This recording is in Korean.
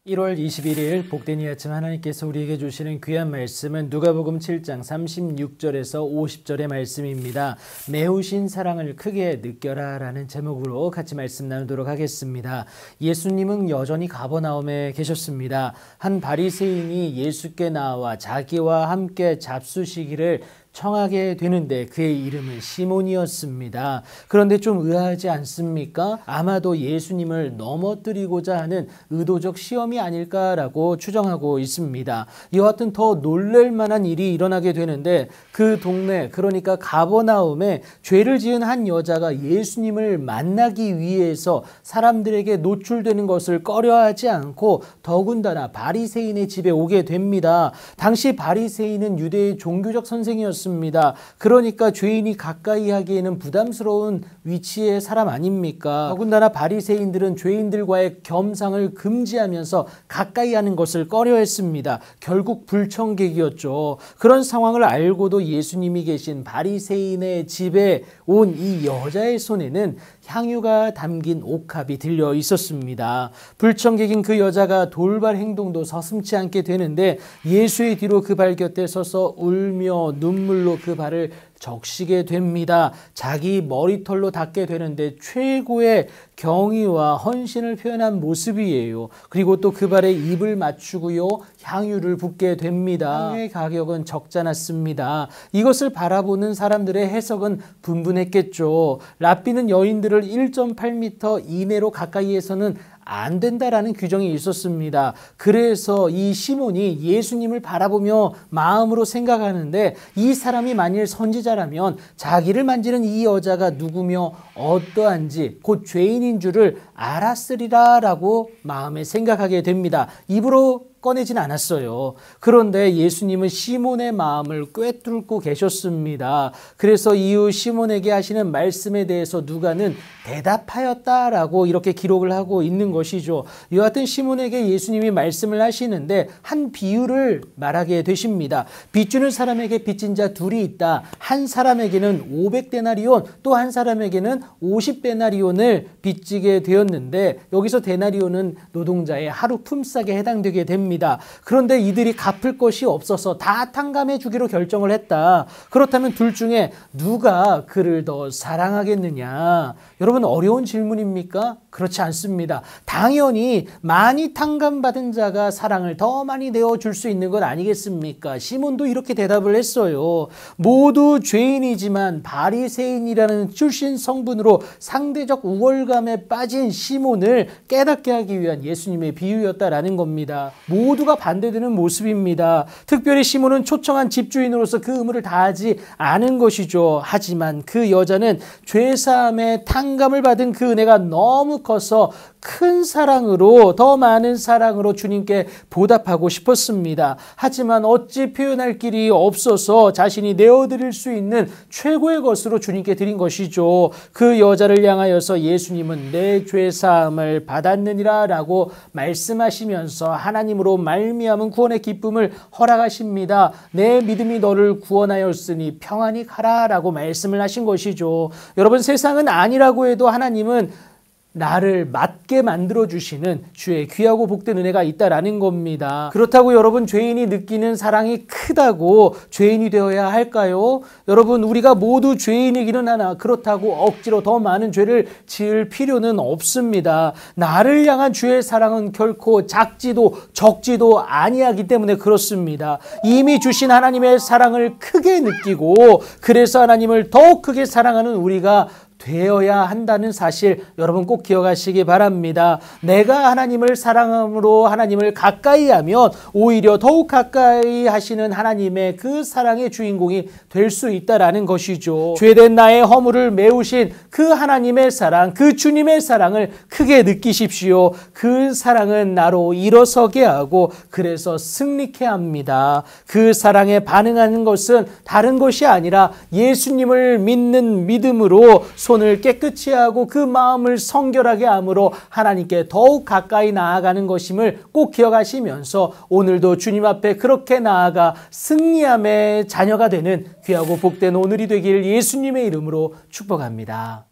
1월 21일 복된 이 아침 하나님께서 우리에게 주시는 귀한 말씀은 누가복음 7장 36절에서 50절의 말씀입니다. 매우신 사랑을 크게 느껴라 라는 제목으로 같이 말씀 나누도록 하겠습니다. 예수님은 여전히 가버나움에 계셨습니다. 한 바리새인이 예수께 나와 자기와 함께 잡수시기를 청하게 되는데 그의 이름은 시몬이었습니다. 그런데 좀 의아하지 않습니까? 아마도 예수님을 넘어뜨리고자 하는 의도적 시험이 아닐까라고 추정하고 있습니다. 이와 같은 더 놀랄 만한 일이 일어나게 되는데 그 동네, 그러니까 가버나움에 죄를 지은 한 여자가 예수님을 만나기 위해서 사람들에게 노출되는 것을 꺼려하지 않고 더군다나 바리새인의 집에 오게 됩니다. 당시 바리새인은 유대의 종교적 선생이었습니다. 그러니까 죄인이 가까이 하기에는 부담스러운 위치의 사람 아닙니까? 더군다나 바리새인들은 죄인들과의 겸상을 금지하면서 가까이 하는 것을 꺼려했습니다. 결국 불청객이었죠. 그런 상황을 알고도 예수님이 계신 바리새인의 집에 온 이 여자의 손에는 향유가 담긴 옥합이 들려 있었습니다. 불청객인 그 여자가 돌발 행동도 서슴지 않게 되는데 예수의 뒤로 그 발 곁에 서서 울며 눈물로 그 발을 적시게 됩니다. 자기 머리털로 닦게 되는데 최고의 경의와 헌신을 표현한 모습이에요. 그리고 또 그 발에 입을 맞추고요, 향유를 붓게 됩니다. 향유의 가격은 적잖았습니다. 이것을 바라보는 사람들의 해석은 분분했겠죠. 랍비는 여인들을 1.8m 이내로 가까이에서는 안 된다라는 규정이 있었습니다. 그래서 이 시몬이 예수님을 바라보며 마음으로 생각하는데 이 사람이 만일 선지자라면 자기를 만지는 이 여자가 누구며 어떠한지 곧 죄인인 줄을 알았으리라 라고 마음에 생각하게 됩니다. 입으로 꺼내진 않았어요. 그런데 예수님은 시몬의 마음을 꿰뚫고 계셨습니다. 그래서 이후 시몬에게 하시는 말씀에 대해서 누가는 대답하였다라고 이렇게 기록을 하고 있는 것이죠. 이와 같은 시몬에게 예수님이 말씀을 하시는데 한 비유를 말하게 되십니다. 빚주는 사람에게 빚진 자 둘이 있다. 한 사람에게는 500데나리온, 또 한 사람에게는 50데나리온을 빚지게 되었는데 여기서 데나리온은 노동자의 하루 품삯에 해당되게 됩니다. 그런데 이들이 갚을 것이 없어서 다 탕감해 주기로 결정을 했다. 그렇다면 둘 중에 누가 그를 더 사랑하겠느냐? 여러분, 어려운 질문입니까? 그렇지 않습니다. 당연히 많이 탕감받은 자가 사랑을 더 많이 내어줄 수 있는 건 아니겠습니까? 시몬도 이렇게 대답을 했어요. 모두 죄인이지만 바리새인이라는 출신 성분으로 상대적 우월감에 빠진 시몬을 깨닫게 하기 위한 예수님의 비유였다라는 겁니다. 모두가 반대되는 모습입니다. 특별히 시몬은 초청한 집주인으로서 그 의무를 다하지 않은 것이죠. 하지만 그 여자는 죄사함의 탕감을 받은 그 은혜가 너무 커서 큰 사랑으로, 더 많은 사랑으로 주님께 보답하고 싶었습니다. 하지만 어찌 표현할 길이 없어서 자신이 내어드릴 수 있는 최고의 것으로 주님께 드린 것이죠. 그 여자를 향하여서 예수님은 내 죄사함을 받았느니라 라고 말씀하시면서 하나님으로 말미암은 구원의 기쁨을 허락하십니다. 내 믿음이 너를 구원하였으니 평안히 가라 라고 말씀을 하신 것이죠. 여러분, 세상은 아니라고 해도 하나님은 나를 맞게 만들어주시는 주의 귀하고 복된 은혜가 있다라는 겁니다. 그렇다고 여러분, 죄인이 느끼는 사랑이 크다고 죄인이 되어야 할까요? 여러분, 우리가 모두 죄인이기는 하나 그렇다고 억지로 더 많은 죄를 지을 필요는 없습니다. 나를 향한 주의 사랑은 결코 작지도 적지도 아니하기 때문에 그렇습니다. 이미 주신 하나님의 사랑을 크게 느끼고 그래서 하나님을 더욱 크게 사랑하는 우리가 되어야 한다는 사실 여러분 꼭 기억하시기 바랍니다. 내가 하나님을 사랑함으로 하나님을 가까이 하면 오히려 더욱 가까이 하시는 하나님의 그 사랑의 주인공이 될 수 있다라는 것이죠. 죄된 나의 허물을 메우신 그 하나님의 사랑, 그 주님의 사랑을 크게 느끼십시오. 그 사랑은 나로 일어서게 하고 그래서 승리케 합니다. 그 사랑에 반응하는 것은 다른 것이 아니라 예수님을 믿는 믿음으로 손을 깨끗이 하고 그 마음을 성결하게 함으로 하나님께 더욱 가까이 나아가는 것임을 꼭 기억하시면서 오늘도 주님 앞에 그렇게 나아가 승리함의 자녀가 되는 귀하고 복된 오늘이 되길 예수님의 이름으로 축복합니다.